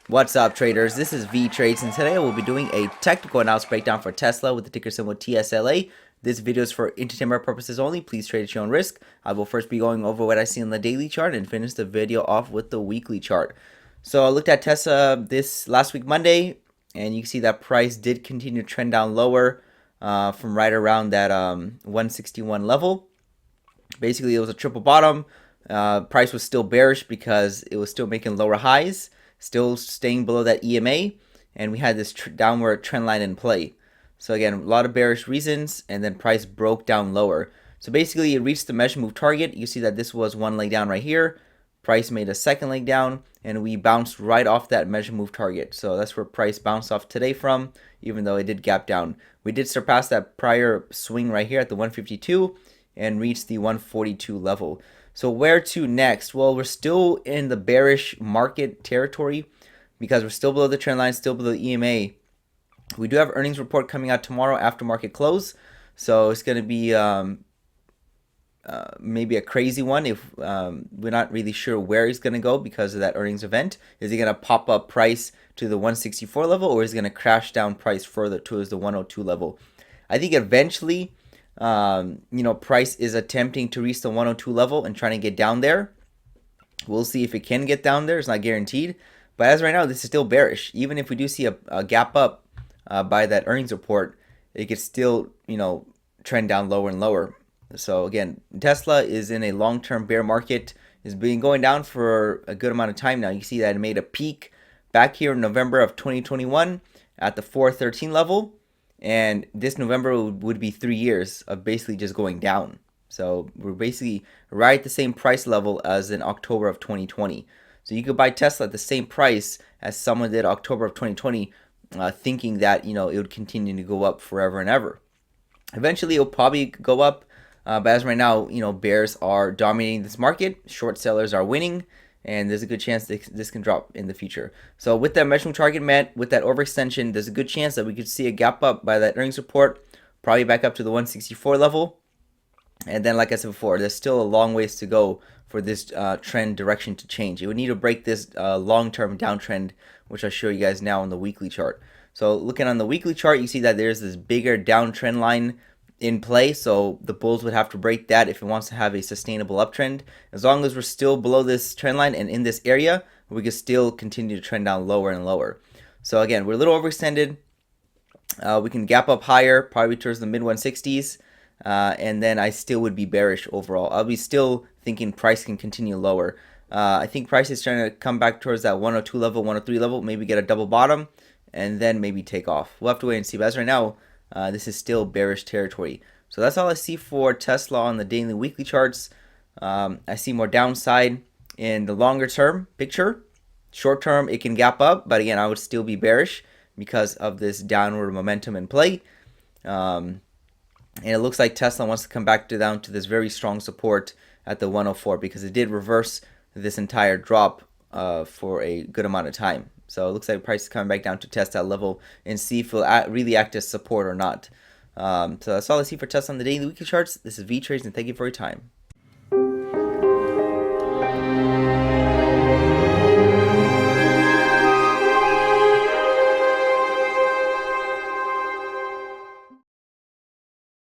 What's up, traders? This is Vee Trades, and today we'll be doing a technical analysis breakdown for Tesla with the ticker symbol TSLA. This video is for entertainment purposes only. Please trade at your own risk. I will first be going over what I see on the daily chart and finish the video off with the weekly chart. So I looked at Tesla this last week Monday, and you can see that price did continue to trend down lower from right around that 161 level. Basically, it was a triple bottom. Price was still bearish because it was still making lower highs, still staying below that EMA, and we had this downward trend line in play. So again, a lot of bearish reasons, and then price broke down lower. So basically, it reached the measure move target. You see that this was one leg down right here. Price made a second leg down, and we bounced right off that measure move target. So that's where price bounced off today from, even though it did gap down. We did surpass that prior swing right here at the 152 and reach the 142 level. So where to next? Well, we're still in the bearish market territory because we're still below the trend line, still below the EMA. We do have earnings report coming out tomorrow after market close, so it's going to be maybe a crazy one. If we're not really sure where he's going to go because of that earnings event. Is he going to pop up price to the 164 level, or is he going to crash down price further towards the 102 level? I think eventually price is attempting to reach the 102 level and trying to get down there. We'll see if it can get down there. It's not guaranteed. But as right now, this is still bearish. Even if we do see a gap up by that earnings report, it could still, trend down lower and lower. So again, Tesla is in a long-term bear market. It's been going down for a good amount of time now. You see that it made a peak back here in November of 2021 at the 413 level. And this November would be 3 years of basically just going down. So we're basically right at the same price level as in October of 2020. So you could buy Tesla at the same price as someone did October of 2020, thinking that it would continue to go up forever and ever. Eventually, it'll probably go up, but as right now, bears are dominating this market. Short sellers are winning, and there's a good chance this can drop in the future. So with that measurement target met, with that overextension, there's a good chance that we could see a gap up by that earnings report, probably back up to the 164 level. And then, like I said before, there's still a long ways to go for this trend direction to change. It would need to break this long-term downtrend, which I'll show you guys now on the weekly chart. So looking on the weekly chart, you see that there's this bigger downtrend line in play, so the bulls would have to break that if it wants to have a sustainable uptrend. As long as we're still below this trend line and in this area, we can still continue to trend down lower and lower. So again, we're a little overextended. We can gap up higher, probably towards the mid 160s, and then I still would be bearish overall. I'll be still thinking price can continue lower. I think price is trying to come back towards that 102 level, 103 level, maybe get a double bottom, and then maybe take off. We'll have to wait and see. But as right now, this is still bearish territory. So that's all I see for Tesla on the daily and weekly charts. I see more downside in the longer term picture. Short term, it can gap up, but again, I would still be bearish because of this downward momentum in play. And it looks like Tesla wants to come back down to this very strong support at the 104 because it did reverse this entire drop for a good amount of time. So it looks like the price is coming back down to test that level and see if it'll really act as support or not. So that's all I see for Tesla on the daily weekly charts. This is Vee Trades, and thank you for your time.